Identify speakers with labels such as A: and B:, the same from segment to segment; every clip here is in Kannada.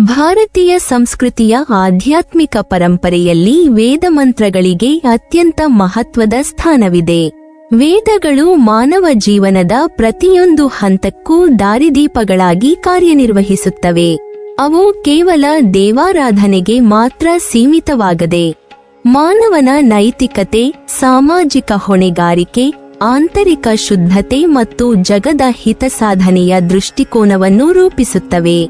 A: ಭಾರತೀಯ ಸಂಸ್ಕೃತಿಯ ಆಧ್ಯಾತ್ಮಿಕ ಪರಂಪರೆಯಲ್ಲಿ ವೇದಮಂತ್ರಗಳಿಗೆ ಅತ್ಯಂತ ಮಹತ್ವದ ಸ್ಥಾನವಿದೆ. ವೇದಗಳು ಮಾನವ ಜೀವನದ ಪ್ರತಿಯೊಂದು ಹಂತಕ್ಕೂ ದಾರಿದೀಪಗಳಾಗಿ ಕಾರ್ಯನಿರ್ವಹಿಸುತ್ತವೆ. ಅವು ಕೇವಲ ದೇವಾರಾಧನೆಗೆ ಮಾತ್ರ ಸೀಮಿತವಾಗದೆ, ಮಾನವನ ನೈತಿಕತೆ, ಸಾಮಾಜಿಕ ಹೊಣೆಗಾರಿಕೆ, ಆಂತರಿಕ ಶುದ್ಧತೆ ಮತ್ತು ಜಗದ ಹಿತಸಾಧನೆಯ ದೃಷ್ಟಿಕೋನವನ್ನು ರೂಪಿಸುತ್ತವೆ.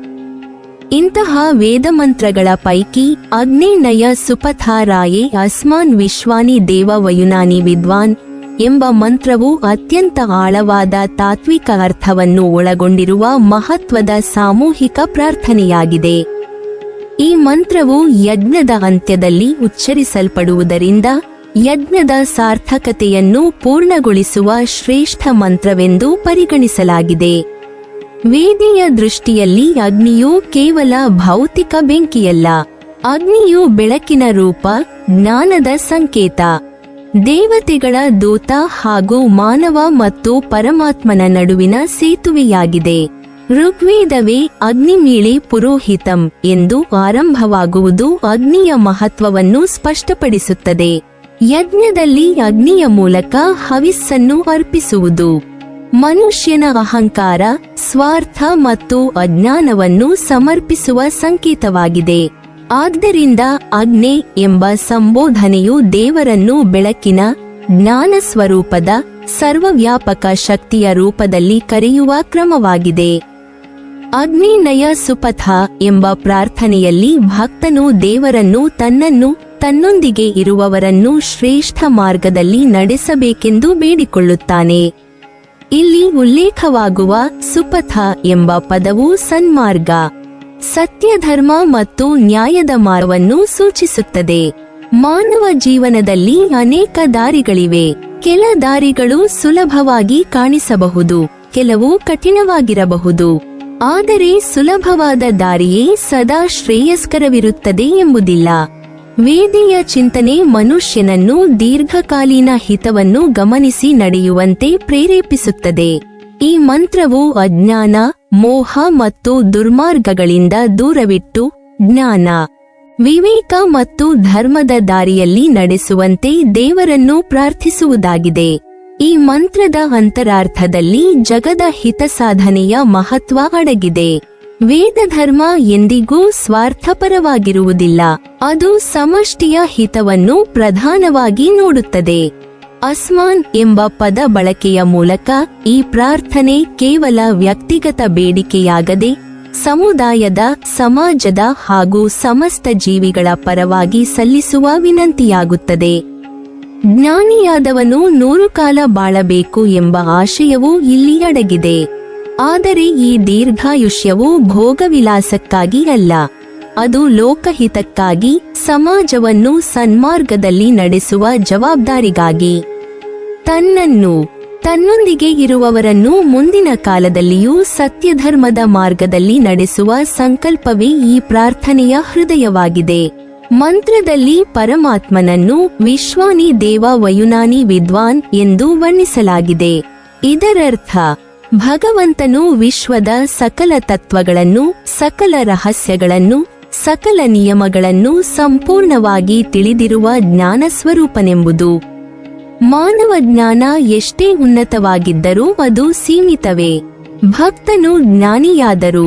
A: ಇಂತಹ ವೇದಮಂತ್ರಗಳ ಪೈಕಿ ಅಗ್ನೇನಯ ಸುಪಥಾರಾಯೇ ಅಸ್ಮಾನ್ ವಿಶ್ವಾನಿ ದೇವ ವಯುನಾನಿ ವಿದ್ವಾನ್ ಎಂಬ ಮಂತ್ರವು ಅತ್ಯಂತ ಆಳವಾದ ತಾತ್ವಿಕ ಅರ್ಥವನ್ನು ಒಳಗೊಂಡಿರುವ ಮಹತ್ವದ ಸಾಮೂಹಿಕ ಪ್ರಾರ್ಥನೆಯಾಗಿದೆ. ಈ ಮಂತ್ರವು ಯಜ್ಞದ ಅಂತ್ಯದಲ್ಲಿ ಉಚ್ಚರಿಸಲ್ಪಡುವುದರಿಂದ ಯಜ್ಞದ ಸಾರ್ಥಕತೆಯನ್ನು ಪೂರ್ಣಗೊಳಿಸುವ ಶ್ರೇಷ್ಠ ಮಂತ್ರವೆಂದು ಪರಿಗಣಿಸಲಾಗಿದೆ. ವೇದೀಯ ದೃಷ್ಟಿಯಲ್ಲಿ ಅಗ್ನಿಯು ಕೇವಲ ಭೌತಿಕ ಬೆಂಕಿಯಲ್ಲ. ಅಗ್ನಿಯು ಬೆಳಕಿನ ರೂಪ, ಜ್ಞಾನದ ಸಂಕೇತ, ದೇವತೆಗಳ ದೂತ ಹಾಗೂ ಮಾನವ ಮತ್ತು ಪರಮಾತ್ಮನ ನಡುವಿನ ಸೇತುವೆಯಾಗಿದೆ. ಋಗ್ವೇದವೇ ಅಗ್ನಿಮೀಳೆ ಪುರೋಹಿತಂ ಎಂದು ಆರಂಭವಾಗುವುದು ಅಗ್ನಿಯ ಮಹತ್ವವನ್ನು ಸ್ಪಷ್ಟಪಡಿಸುತ್ತದೆ. ಯಜ್ಞದಲ್ಲಿ ಅಗ್ನಿಯ ಮೂಲಕ ಹವಿಸ್ಸನ್ನು ಅರ್ಪಿಸುವುದು ಮನುಷ್ಯನ ಅಹಂಕಾರ, ಸ್ವಾರ್ಥ ಮತ್ತು ಅಜ್ಞಾನವನ್ನು ಸಮರ್ಪಿಸುವ ಸಂಕೇತವಾಗಿದೆ. ಆದ್ದರಿಂದ ಅಗ್ನಿ ಎಂಬ ಸಂಬೋಧನೆಯು ದೇವರನ್ನು ಬೆಳಕಿನ, ಜ್ಞಾನ ಸ್ವರೂಪದ, ಸರ್ವವ್ಯಾಪಕ ಶಕ್ತಿಯ ರೂಪದಲ್ಲಿ ಕರೆಯುವ ಕ್ರಮವಾಗಿದೆ. ಅಗ್ನೇನಯ ಸುಪಥ ಎಂಬ ಪ್ರಾರ್ಥನೆಯಲ್ಲಿ ಭಕ್ತನು ದೇವರನ್ನು ತನ್ನೊಂದಿಗೆ ಇರುವವರನ್ನು ಶ್ರೇಷ್ಠ ಮಾರ್ಗದಲ್ಲಿ ನಡೆಸಬೇಕೆಂದು ಬೇಡಿಕೊಳ್ಳುತ್ತಾನೆ. ಇಲ್ಲಿ ಉಲ್ಲೇಖವಾಗುವ ಸುಪಥ ಎಂಬ ಪದವು ಸನ್ಮಾರ್ಗ, ಸತ್ಯಧರ್ಮ ಮತ್ತು ನ್ಯಾಯದ ಮಾರ್ಗವನ್ನು ಸೂಚಿಸುತ್ತದೆ. ಮಾನವ ಜೀವನದಲ್ಲಿ ಅನೇಕ ದಾರಿಗಳಿವೆ. ಕೆಲ ದಾರಿಗಳು ಸುಲಭವಾಗಿ ಕಾಣಿಸಬಹುದು, ಕೆಲವು ಕಠಿಣವಾಗಿರಬಹುದು. ಆದರೆ ಸುಲಭವಾದ ದಾರಿಯೇ ಸದಾ ಶ್ರೇಯಸ್ಕರವಿರುತ್ತದೆ ಎಂಬುದಿಲ್ಲ. ವೇದೀಯ ಚಿಂತನೆ ಮನುಷ್ಯನನ್ನು ದೀರ್ಘಕಾಲೀನ ಹಿತವನ್ನು ಗಮನಿಸಿ ನಡೆಯುವಂತೆ ಪ್ರೇರೇಪಿಸುತ್ತದೆ. ಈ ಮಂತ್ರವು ಅಜ್ಞಾನ, ಮೋಹ ಮತ್ತು ದುರ್ಮಾರ್ಗಗಳಿಂದ ದೂರವಿಟ್ಟು ಜ್ಞಾನ, ವಿವೇಕ ಮತ್ತು ಧರ್ಮದ ದಾರಿಯಲ್ಲಿ ನಡೆಸುವಂತೆ ದೇವರನ್ನು ಪ್ರಾರ್ಥಿಸುವುದಾಗಿದೆ. ಈ ಮಂತ್ರದ ಅಂತರಾರ್ಥದಲ್ಲಿ ಜಗದ ಹಿತಸಾಧನೆಯ ಮಹತ್ವ ಅಡಗಿದೆ. ವೇದಧರ್ಮ ಎಂದಿಗೂ ಸ್ವಾರ್ಥಪರವಾಗಿರುವುದಿಲ್ಲ. ಅದು ಸಮಷ್ಟಿಯ ಹಿತವನ್ನು ಪ್ರಧಾನವಾಗಿ ನೋಡುತ್ತದೆ. ಅಸ್ಮಾನ್ ಎಂಬ ಪದ ಬಳಕೆಯ ಮೂಲಕ ಈ ಪ್ರಾರ್ಥನೆ ಕೇವಲ ವ್ಯಕ್ತಿಗತ ಬೇಡಿಕೆಯಾಗದೆ ಸಮುದಾಯದ, ಸಮಾಜದ ಹಾಗೂ ಸಮಸ್ತ ಜೀವಿಗಳ ಪರವಾಗಿ ಸಲ್ಲಿಸುವ ವಿನಂತಿಯಾಗುತ್ತದೆ. ಜ್ಞಾನಿಯಾದವನು 100 ಕಾಲ ಬಾಳಬೇಕು ಎಂಬ ಆಶಯವೂ ಇಲ್ಲಿ ಅಡಗಿದೆ. ಆದರೆ ಈ ದೀರ್ಘಾಯುಷ್ಯವು ಭೋಗವಿಲಾಸಕ್ಕಾಗಿ ಅಲ್ಲ, ಅದು ಲೋಕಹಿತಕ್ಕಾಗಿ, ಸಮಾಜವನ್ನು ಸನ್ಮಾರ್ಗದಲ್ಲಿ ನಡೆಸುವ ಜವಾಬ್ದಾರಿಗಾಗಿ. ತನ್ನೊಂದಿಗೆ ಇರುವವರನ್ನು ಮುಂದಿನ ಕಾಲದಲ್ಲಿಯೂ ಸತ್ಯಧರ್ಮದ ಮಾರ್ಗದಲ್ಲಿ ನಡೆಸುವ ಸಂಕಲ್ಪವೇ ಈ ಪ್ರಾರ್ಥನೆಯ ಹೃದಯವಾಗಿದೆ. ಮಂತ್ರದಲ್ಲಿ ಪರಮಾತ್ಮನನ್ನು ವಿಶ್ವಾನಿ ದೇವ ವಯುನಾನಿ ವಿದ್ವಾನ್ ಎಂದು ವರ್ಣಿಸಲಾಗಿದೆ. ಇದರರ್ಥ ಭಗವಂತನು ವಿಶ್ವದ ಸಕಲ ತತ್ವಗಳನ್ನು, ಸಕಲ ರಹಸ್ಯಗಳನ್ನು, ಸಕಲ ನಿಯಮಗಳನ್ನು ಸಂಪೂರ್ಣವಾಗಿ ತಿಳಿದಿರುವ ಜ್ಞಾನ ಸ್ವರೂಪನೆಂಬುದು. ಮಾನವ ಜ್ಞಾನ ಎಷ್ಟೇ ಉನ್ನತವಾಗಿದ್ದರೂ ಅದು ಸೀಮಿತವೇ. ಭಕ್ತನು ಜ್ಞಾನಿಯಾದರೂ,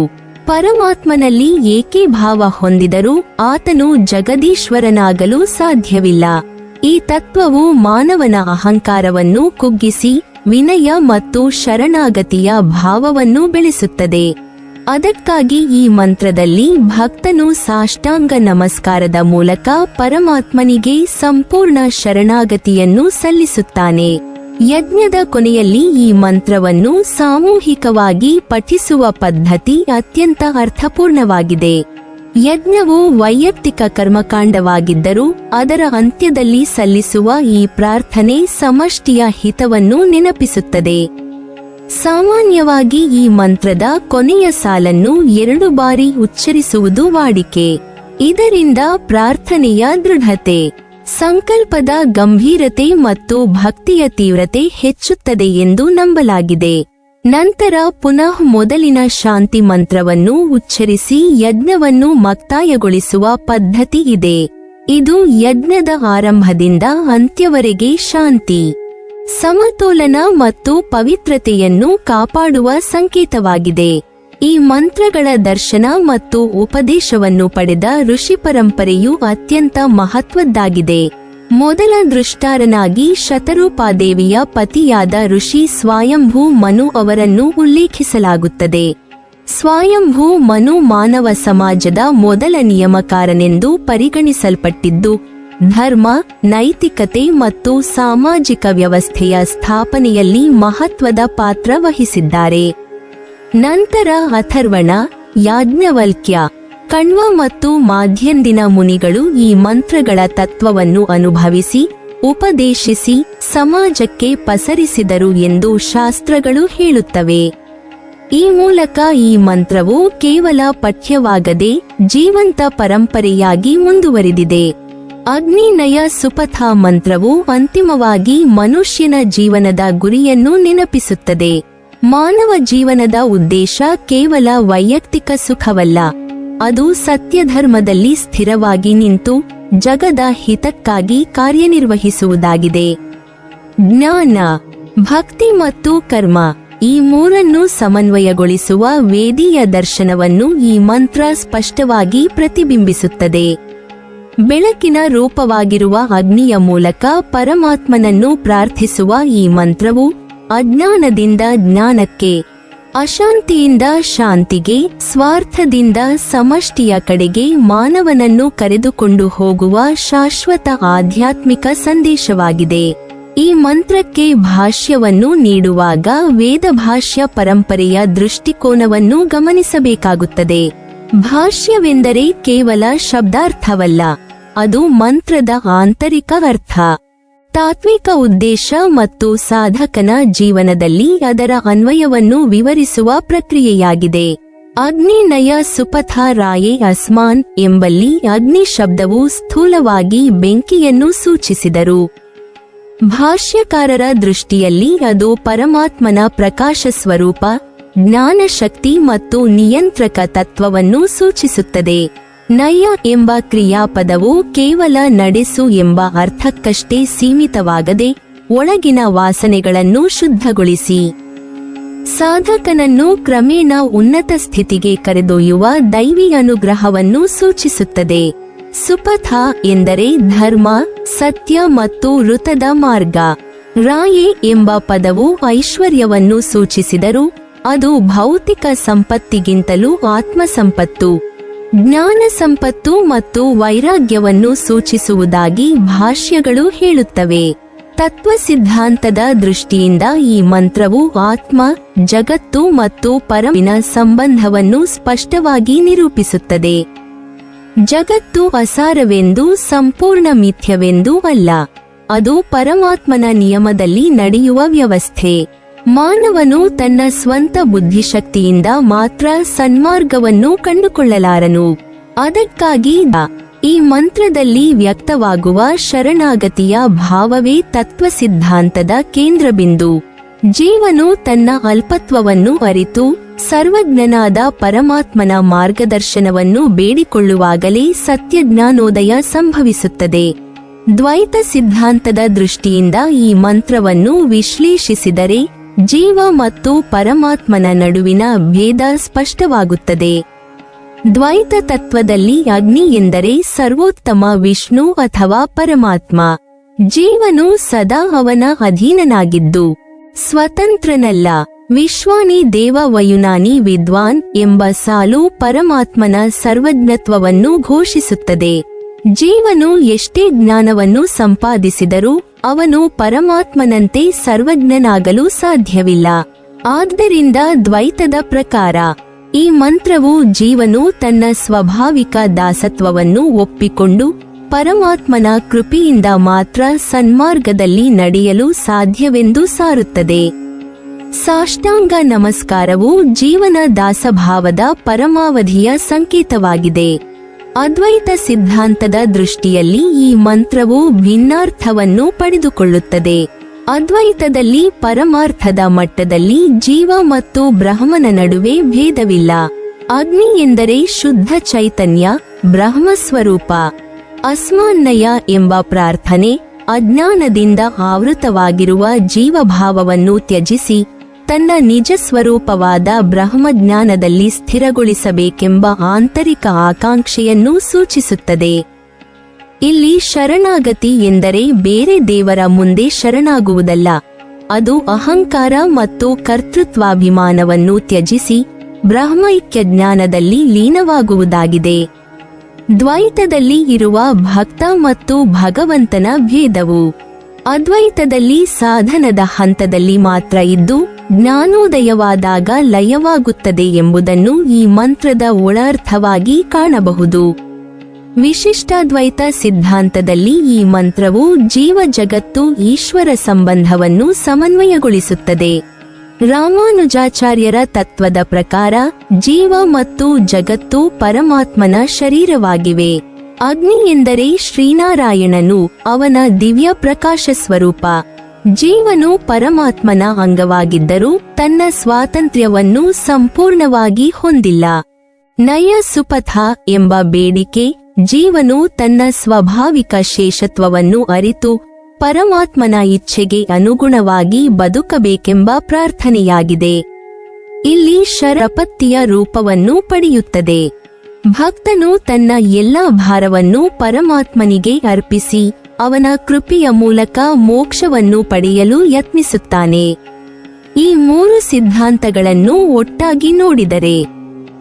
A: ಪರಮಾತ್ಮನಲ್ಲಿ ಏಕೀಭಾವ ಹೊಂದಿದರೂ ಆತನು ಜಗದೀಶ್ವರನಾಗಲು ಸಾಧ್ಯವಿಲ್ಲ. ಈ ತತ್ವವು ಮಾನವನ ಅಹಂಕಾರವನ್ನು ಕುಗ್ಗಿಸಿ ವಿನಯ ಮತ್ತು ಶರಣಾಗತಿಯ ಭಾವವನ್ನು ಬೆಳೆಸುತ್ತದೆ. ಅದಕ್ಕಾಗಿ ಈ ಮಂತ್ರದಲ್ಲಿ ಭಕ್ತನು ಸಾಷ್ಟಾಂಗ ನಮಸ್ಕಾರದ ಮೂಲಕ ಪರಮಾತ್ಮನಿಗೆ ಸಂಪೂರ್ಣ ಶರಣಾಗತಿಯನ್ನು ಸಲ್ಲಿಸುತ್ತಾನೆ. ಯಜ್ಞದ ಕೊನೆಯಲ್ಲಿ ಈ ಮಂತ್ರವನ್ನು ಸಾಮೂಹಿಕವಾಗಿ ಪಠಿಸುವ ಪದ್ಧತಿ ಅತ್ಯಂತ ಅರ್ಥಪೂರ್ಣವಾಗಿದೆ. ಯಜ್ಞವು ವೈಯಕ್ತಿಕ ಕರ್ಮಕಾಂಡವಾಗಿದ್ದರೂ ಅದರ ಅಂತ್ಯದಲ್ಲಿ ಸಲ್ಲಿಸುವ ಈ ಪ್ರಾರ್ಥನೆ ಸಮಷ್ಟಿಯ ಹಿತವನ್ನು ನೆನಪಿಸುತ್ತದೆ. ಸಾಮಾನ್ಯವಾಗಿ ಈ ಮಂತ್ರದ ಕೊನೆಯ ಸಾಲನ್ನು 2 ಬಾರಿ ಉಚ್ಚರಿಸುವುದು ವಾಡಿಕೆ. ಇದರಿಂದ ಪ್ರಾರ್ಥನೆಯ ದೃಢತೆ, ಸಂಕಲ್ಪದ ಗಂಭೀರತೆ ಮತ್ತು ಭಕ್ತಿಯ ತೀವ್ರತೆ ಹೆಚ್ಚುತ್ತದೆ ಎಂದು ನಂಬಲಾಗಿದೆ. ನಂತರ ಪುನಃ ಮೊದಲಿನ ಶಾಂತಿ ಮಂತ್ರವನ್ನು ಉಚ್ಚರಿಸಿ ಯಜ್ಞವನ್ನು ಮುಕ್ತಾಯಗೊಳಿಸುವ ಪದ್ಧತಿ ಇದೆ. ಇದು ಯಜ್ಞದ ಆರಂಭದಿಂದ ಅಂತ್ಯವರೆಗೆ ಶಾಂತಿ, ಸಮತೋಲನ ಮತ್ತು ಪವಿತ್ರತೆಯನ್ನು ಕಾಪಾಡುವ ಸಂಕೇತವಾಗಿದೆ. ಈ ಮಂತ್ರಗಳ ದರ್ಶನ ಮತ್ತು ಉಪದೇಶವನ್ನು ಪಡೆದ ಋಷಿ ಪರಂಪರೆಯು ಅತ್ಯಂತ ಮಹತ್ವದ್ದಾಗಿದೆ. ಮೊದಲ ದೃಷ್ಟಾರನಾಗಿ ಶತರೂಪಾದೇವಿಯ ಪತಿಯಾದ ಋಷಿ ಸ್ವಯಂಭೂ ಮನು ಅವರನ್ನು ಉಲ್ಲೇಖಿಸಲಾಗುತ್ತದೆ. ಸ್ವಯಂಭೂ ಮನು ಮಾನವ ಸಮಾಜದ ಮೊದಲ ನಿಯಮಕಾರನೆಂದು ಪರಿಗಣಿಸಲ್ಪಟ್ಟಿದ್ದು, ಧರ್ಮ, ನೈತಿಕತೆ ಮತ್ತು ಸಾಮಾಜಿಕ ವ್ಯವಸ್ಥೆಯ ಸ್ಥಾಪನೆಯಲ್ಲಿ ಮಹತ್ವದ ಪಾತ್ರ ವಹಿಸಿದ್ದಾರೆ. ನಂತರ ಅಥರ್ವಣ, ಯಾಜ್ಞವಲ್ಕ್ಯ, ಕಣ್ವ ಮತ್ತು ಮಾಧ್ಯಂದಿನ ಮುನಿಗಳು ಈ ಮಂತ್ರಗಳ ತತ್ವವನ್ನು ಅನುಭವಿಸಿ, ಉಪದೇಶಿಸಿ ಸಮಾಜಕ್ಕೆ ಪಸರಿಸಿದರು ಎಂದು ಶಾಸ್ತ್ರಗಳು ಹೇಳುತ್ತವೆ. ಈ ಮೂಲಕ ಈ ಮಂತ್ರವು ಕೇವಲ ಪಠ್ಯವಾಗದೆ ಜೀವಂತ ಪರಂಪರೆಯಾಗಿ ಮುಂದುವರಿದಿದೆ. ಅಗ್ನಿನಯ ಸುಪಥ ಮಂತ್ರವು ಅಂತಿಮವಾಗಿ ಮನುಷ್ಯನ ಜೀವನದ ಗುರಿಯನ್ನು ನೆನಪಿಸುತ್ತದೆ. ಮಾನವ ಜೀವನದ ಉದ್ದೇಶ ಕೇವಲ ವೈಯಕ್ತಿಕ ಸುಖವಲ್ಲ, ಅದು ಸತ್ಯಧರ್ಮದಲ್ಲಿ ಸ್ಥಿರವಾಗಿ ನಿಂತು ಜಗದ ಹಿತಕ್ಕಾಗಿ ಕಾರ್ಯನಿರ್ವಹಿಸುವುದಾಗಿದೆ. ಜ್ಞಾನ, ಭಕ್ತಿ ಮತ್ತು ಕರ್ಮ ಈ ಮೂರನ್ನು ಸಮನ್ವಯಗೊಳಿಸುವ ವೇದೀಯ ದರ್ಶನವನ್ನು ಈ ಮಂತ್ರ ಸ್ಪಷ್ಟವಾಗಿ ಪ್ರತಿಬಿಂಬಿಸುತ್ತದೆ. ಬೆಳಕಿನ ರೂಪವಾಗಿರುವ ಅಗ್ನಿಯ ಮೂಲಕ ಪರಮಾತ್ಮನನ್ನು ಪ್ರಾರ್ಥಿಸುವ ಈ ಮಂತ್ರವು ಅಜ್ಞಾನದಿಂದ ಜ್ಞಾನಕ್ಕೆ, ಅಶಾಂತಿಯಿಂದ ಶಾಂತಿಗೆ, ಸ್ವಾರ್ಥದಿಂದ ಸಮಷ್ಟಿಯ ಕಡೆಗೆ ಮಾನವನನ್ನು ಕರೆದುಕೊಂಡು ಹೋಗುವ ಶಾಶ್ವತ ಆಧ್ಯಾತ್ಮಿಕ ಸಂದೇಶವಾಗಿದೆ. ಈ ಮಂತ್ರಕ್ಕೆ ಭಾಷ್ಯವನ್ನು ನೀಡುವಾಗ ವೇದಭಾಷ್ಯ ಪರಂಪರೆಯ ದೃಷ್ಟಿಕೋನವನ್ನು ಗಮನಿಸಬೇಕಾಗುತ್ತದೆ. ಭಾಷ್ಯವೆಂದರೆ ಕೇವಲ ಶಬ್ದಾರ್ಥವಲ್ಲ, ಅದು ಮಂತ್ರದ ಆಂತರಿಕ ಅರ್ಥ, ತಾತ್ವಿಕ ಉದ್ದೇಶ ಮತ್ತು ಸಾಧಕನ ಜೀವನದಲ್ಲಿ ಅದರ ಅನ್ವಯವನ್ನು ವಿವರಿಸುವ ಪ್ರಕ್ರಿಯೆಯಾಗಿದೆ. ಅಗ್ನಿನಯ ಸುಪಥ ರಾಯೇ ಅಸ್ಮಾನ್ ಎಂಬಲ್ಲಿ ಅಗ್ನಿ ಶಬ್ದವು ಸ್ಥೂಲವಾಗಿ ಬೆಂಕಿಯನ್ನು ಸೂಚಿಸಿದರು. ಭಾಷ್ಯಕಾರರ ದೃಷ್ಟಿಯಲ್ಲಿ ಅದು ಪರಮಾತ್ಮನ ಪ್ರಕಾಶ ಸ್ವರೂಪ, ಜ್ಞಾನಶಕ್ತಿ ಮತ್ತು ನಿಯಂತ್ರಕ ತತ್ವವನ್ನು ಸೂಚಿಸುತ್ತದೆ. ನಯ ಎಂಬ ಕ್ರಿಯಾಪದವು ಕೇವಲ ನಡೆಸು ಎಂಬ ಅರ್ಥಕ್ಕಷ್ಟೇ ಸೀಮಿತವಾಗದೆ ಒಳಗಿನ ವಾಸನೆಗಳನ್ನು ಶುದ್ಧಗೊಳಿಸಿ ಸಾಧಕನನ್ನು ಕ್ರಮೇಣ ಉನ್ನತ ಸ್ಥಿತಿಗೆ ಕರೆದೊಯ್ಯುವ ದೈವಿ ಅನುಗ್ರಹವನ್ನು ಸೂಚಿಸುತ್ತದೆ. ಸುಪಥ ಎಂದರೆ ಧರ್ಮ, ಸತ್ಯ ಮತ್ತು ಋತದ ಮಾರ್ಗ. ರಾಯೇ ಎಂಬ ಪದವು ಐಶ್ವರ್ಯವನ್ನು ಸೂಚಿಸಿದರೂ ಅದು ಭೌತಿಕ ಸಂಪತ್ತಿಗಿಂತಲೂ ಆತ್ಮಸಂಪತ್ತು, ಜ್ಞಾನ ಸಂಪತ್ತು ಮತ್ತು ವೈರಾಗ್ಯವನ್ನು ಸೂಚಿಸುವುದಾಗಿ ಭಾಷ್ಯಗಳು ಹೇಳುತ್ತವೆ. ತತ್ವ ಸಿದ್ಧಾಂತದ ದೃಷ್ಟಿಯಿಂದ ಈ ಮಂತ್ರವು ಆತ್ಮ, ಜಗತ್ತು ಮತ್ತು ಪರಮಿನ ಸಂಬಂಧವನ್ನು ಸ್ಪಷ್ಟವಾಗಿ ನಿರೂಪಿಸುತ್ತದೆ. ಜಗತ್ತು ಅಸಾರವೆಂದು, ಸಂಪೂರ್ಣ ಮಿಥ್ಯವೆಂದೂ ಅಲ್ಲ, ಅದು ಪರಮಾತ್ಮನ ನಿಯಮದಲ್ಲಿ ನಡೆಯುವ ವ್ಯವಸ್ಥೆ. ಮಾನವನು ತನ್ನ ಸ್ವಂತ ಬುದ್ಧಿಶಕ್ತಿಯಿಂದ ಮಾತ್ರ ಸನ್ಮಾರ್ಗವನ್ನು ಕಂಡುಕೊಳ್ಳಲಾರನು. ಅದಕ್ಕಾಗಿ ಈ ಮಂತ್ರದಲ್ಲಿ ವ್ಯಕ್ತವಾಗುವ ಶರಣಾಗತಿಯ ಭಾವವೇ ತತ್ವ ಸಿದ್ಧಾಂತದ ಕೇಂದ್ರಬಿಂದು. ಜೀವನು ತನ್ನ ಅಲ್ಪತ್ವವನ್ನು ಅರಿತು ಸರ್ವಜ್ಞನಾದ ಪರಮಾತ್ಮನ ಮಾರ್ಗದರ್ಶನವನ್ನು ಬೇಡಿಕೊಳ್ಳುವಾಗಲೇ ಸತ್ಯಜ್ಞಾನೋದಯ ಸಂಭವಿಸುತ್ತದೆ. ದ್ವೈತ ಸಿದ್ಧಾಂತದ ದೃಷ್ಟಿಯಿಂದ ಈ ಮಂತ್ರವನ್ನು ವಿಶ್ಲೇಷಿಸಿದರೆ ಜೀವ ಮತ್ತು ಪರಮಾತ್ಮನ ನಡುವಿನ ಭೇದ ಸ್ಪಷ್ಟವಾಗುತ್ತದೆ. ದ್ವೈತ ತತ್ವದಲ್ಲಿ ಅಗ್ನಿ ಎಂದರೆ ಸರ್ವೋತ್ತಮ ವಿಷ್ಣು ಅಥವಾ ಪರಮಾತ್ಮ. ಜೀವನು ಸದಾ ಅವನ ಅಧೀನನಾಗಿದ್ದು ಸ್ವತಂತ್ರನಲ್ಲ. ವಿಶ್ವಾನಿ ದೇವ ವಯುನಾನಿ ವಿದ್ವಾನ್ ಎಂಬ ಸಾಲು ಪರಮಾತ್ಮನ ಸರ್ವಜ್ಞತ್ವವನ್ನು ಘೋಷಿಸುತ್ತದೆ. ಜೀವನು ಎಷ್ಟೇ ಜ್ಞಾನವನ್ನು ಸಂಪಾದಿಸಿದರೂ ಅವನು ಪರಮಾತ್ಮನಂತೆ ಸರ್ವಜ್ಞನಾಗಲು ಸಾಧ್ಯವಿಲ್ಲ. ಆದ್ದರಿಂದ ದ್ವೈತದ ಪ್ರಕಾರ ಈ ಮಂತ್ರವು ಜೀವನು ತನ್ನ ಸ್ವಾಭಾವಿಕ ದಾಸತ್ವವನ್ನು ಒಪ್ಪಿಕೊಂಡು ಪರಮಾತ್ಮನ ಕೃಪೆಯಿಂದ ಮಾತ್ರ ಸನ್ಮಾರ್ಗದಲ್ಲಿ ನಡೆಯಲು ಸಾಧ್ಯವೆಂದು ಸಾರುತ್ತದೆ. ಸಾಷ್ಟಾಂಗ ನಮಸ್ಕಾರವು ಜೀವನ ದಾಸಭಾವದ ಪರಮಾವಧಿಯ ಸಂಕೇತವಾಗಿದೆ. ಅದ್ವೈತ ಸಿದ್ಧಾಂತದ ದೃಷ್ಟಿಯಲ್ಲಿ ಈ ಮಂತ್ರವು ಭಿನ್ನಾರ್ಥವನ್ನು ಪಡೆದುಕೊಳ್ಳುತ್ತದೆ. ಅದ್ವೈತದಲ್ಲಿ ಪರಮಾರ್ಥದ ಮಟ್ಟದಲ್ಲಿ ಜೀವ ಮತ್ತು ಬ್ರಹ್ಮನ ನಡುವೆ ಭೇದವಿಲ್ಲ. ಅಗ್ನಿ ಎಂದರೆ ಶುದ್ಧ ಚೈತನ್ಯ, ಬ್ರಹ್ಮ ಸ್ವರೂಪ. ಅಸ್ಮಾನ್ನಯ ಎಂಬ ಪ್ರಾರ್ಥನೆ ಅಜ್ಞಾನದಿಂದ ಆವೃತವಾಗಿರುವ ಜೀವಭಾವವನ್ನು ತ್ಯಜಿಸಿ ತನ್ನ ನಿಜ ಸ್ವರೂಪವಾದ ಬ್ರಹ್ಮಜ್ಞಾನದಲ್ಲಿ ಸ್ಥಿರಗೊಳಿಸಬೇಕೆಂಬ ಆಂತರಿಕ ಆಕಾಂಕ್ಷೆಯನ್ನು ಸೂಚಿಸುತ್ತದೆ. ಇಲ್ಲಿ ಶರಣಾಗತಿ ಎಂದರೆ ಬೇರೆ ದೇವರ ಮುಂದೆ ಶರಣಾಗುವುದಲ್ಲ, ಅದು ಅಹಂಕಾರ ಮತ್ತು ಕರ್ತೃತ್ವಾಭಿಮಾನವನ್ನು ತ್ಯಜಿಸಿ ಬ್ರಹ್ಮೈಕ್ಯ ಜ್ಞಾನದಲ್ಲಿ ಲೀನವಾಗುವುದಾಗಿದೆ. ದ್ವೈತದಲ್ಲಿ ಇರುವ ಭಕ್ತ ಮತ್ತು ಭಗವಂತನ ಭೇದವು ಅದ್ವೈತದಲ್ಲಿ ಸಾಧನದ ಹಂತದಲ್ಲಿ ಮಾತ್ರ ಇದ್ದು ಜ್ಞಾನೋದಯವಾದಾಗ ಲಯವಾಗುತ್ತದೆ ಎಂಬುದನ್ನು ಈ ಮಂತ್ರದ ಒಳಾರ್ಥವಾಗಿ ಕಾಣಬಹುದು. ವಿಶಿಷ್ಟಾದ್ವೈತ ಸಿದ್ಧಾಂತದಲ್ಲಿ ಈ ಮಂತ್ರವು ಜೀವ ಜಗತ್ತು ಈಶ್ವರ ಸಂಬಂಧವನ್ನು ಸಮನ್ವಯಗೊಳಿಸುತ್ತದೆ. ರಾಮಾನುಜಾಚಾರ್ಯರ ತತ್ವದ ಪ್ರಕಾರ ಜೀವ ಮತ್ತು ಜಗತ್ತು ಪರಮಾತ್ಮನ ಶರೀರವಾಗಿವೆ. ಅಗ್ನಿ ಎಂದರೆ ಶ್ರೀನಾರಾಯಣನು, ಅವನ ದಿವ್ಯ ಪ್ರಕಾಶ ಸ್ವರೂಪ. ಜೀವನು ಪರಮಾತ್ಮನ ಅಂಗವಾಗಿದ್ದರೂ ತನ್ನ ಸ್ವಾತಂತ್ರ್ಯವನ್ನು ಸಂಪೂರ್ಣವಾಗಿ ಹೊಂದಿಲ್ಲ. ನಯ ಸುಪಥ ಎಂಬ ಬೇಡಿಕೆ ಜೀವನು ತನ್ನ ಸ್ವಾಭಾವಿಕ ಶೇಷತ್ವವನ್ನು ಅರಿತು ಪರಮಾತ್ಮನ ಇಚ್ಛೆಗೆ ಅನುಗುಣವಾಗಿ ಬದುಕಬೇಕೆಂಬ ಪ್ರಾರ್ಥನೆಯಾಗಿದೆ. ಇಲ್ಲಿ ಶರಪತ್ತಿಯ ರೂಪವನ್ನು ಪಡೆಯುತ್ತದೆ. ಭಕ್ತನು ತನ್ನ ಎಲ್ಲ ಭಾರವನ್ನು ಪರಮಾತ್ಮನಿಗೆ ಅರ್ಪಿಸಿ ಅವನ ಕೃಪೆಯ ಮೂಲಕ ಮೋಕ್ಷವನ್ನು ಪಡೆಯಲು ಯತ್ನಿಸುತ್ತಾನೆ. ಈ ಮೂರು ಸಿದ್ಧಾಂತಗಳನ್ನು ಒಟ್ಟಾಗಿ ನೋಡಿದರೆ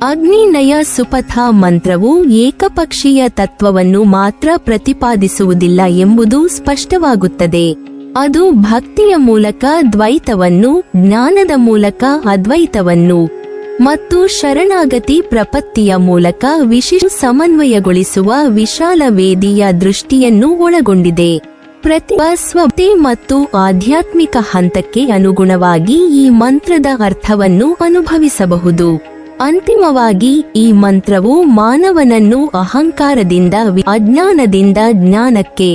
A: ಅಗ್ನಿನಯ ಸುಪಥ ಮಂತ್ರವು ಏಕಪಕ್ಷೀಯ ತತ್ವವನ್ನು ಮಾತ್ರ ಪ್ರತಿಪಾದಿಸುವುದಿಲ್ಲ ಎಂಬುದು ಸ್ಪಷ್ಟವಾಗುತ್ತದೆ. ಅದು ಭಕ್ತಿಯ ಮೂಲಕ ದ್ವೈತವನ್ನು, ಜ್ಞಾನದ ಮೂಲಕ ಅದ್ವೈತವನ್ನು ಮತ್ತು ಶರಣಾಗತಿ ಪ್ರಪತ್ತಿಯ ಮೂಲಕ ವಿಶಿಷ್ಟ ಸಮನ್ವಯಗೊಳಿಸುವ ವಿಶಾಲ ವೇದಿಯ ದೃಷ್ಟಿಯನ್ನು ಒಳಗೊಂಡಿದೆ. ಪ್ರತಿ ಸ್ವತೆ ಮತ್ತು ಆಧ್ಯಾತ್ಮಿಕ ಹಂತಕ್ಕೆ ಅನುಗುಣವಾಗಿ ಈ ಮಂತ್ರದ ಅರ್ಥವನ್ನು ಅನುಭವಿಸಬಹುದು. ಅಂತಿಮವಾಗಿ ಈ ಮಂತ್ರವು ಮಾನವನನ್ನು ಅಹಂಕಾರದಿಂದ ಅಜ್ಞಾನದಿಂದ ಜ್ಞಾನಕ್ಕೆ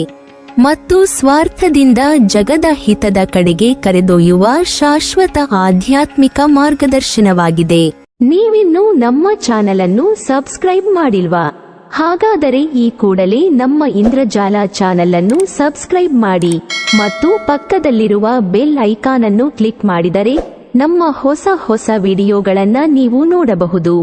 A: ಮತ್ತು ಸ್ವಾರ್ಥದಿಂದ ಜಗದ ಹಿತದ ಕಡೆಗೆ ಕರೆದೊಯ್ಯುವ ಶಾಶ್ವತ ಆಧ್ಯಾತ್ಮಿಕ ಮಾರ್ಗದರ್ಶನವಾಗಿದೆ. ನೀವಿನ್ನೂ ನಮ್ಮ ಚಾನೆಲ್ ಅನ್ನು ಸಬ್ಸ್ಕ್ರೈಬ್ ಮಾಡಿಲ್ವಾ? ಹಾಗಾದರೆ ಈ ಕೂಡಲೇ ನಮ್ಮ ಇಂದ್ರಜಾಲ ಚಾನೆಲ್ ಅನ್ನು ಸಬ್ಸ್ಕ್ರೈಬ್ ಮಾಡಿ ಮತ್ತು ಪಕ್ಕದಲ್ಲಿರುವ ಬೆಲ್ ಐಕಾನ್ ಅನ್ನು ಕ್ಲಿಕ್ ಮಾಡಿದರೆ ನಮ್ಮ ಹೊಸ ವಿಡಿಯೋಗಳನ್ನು ನೀವು ನೋಡಬಹುದು.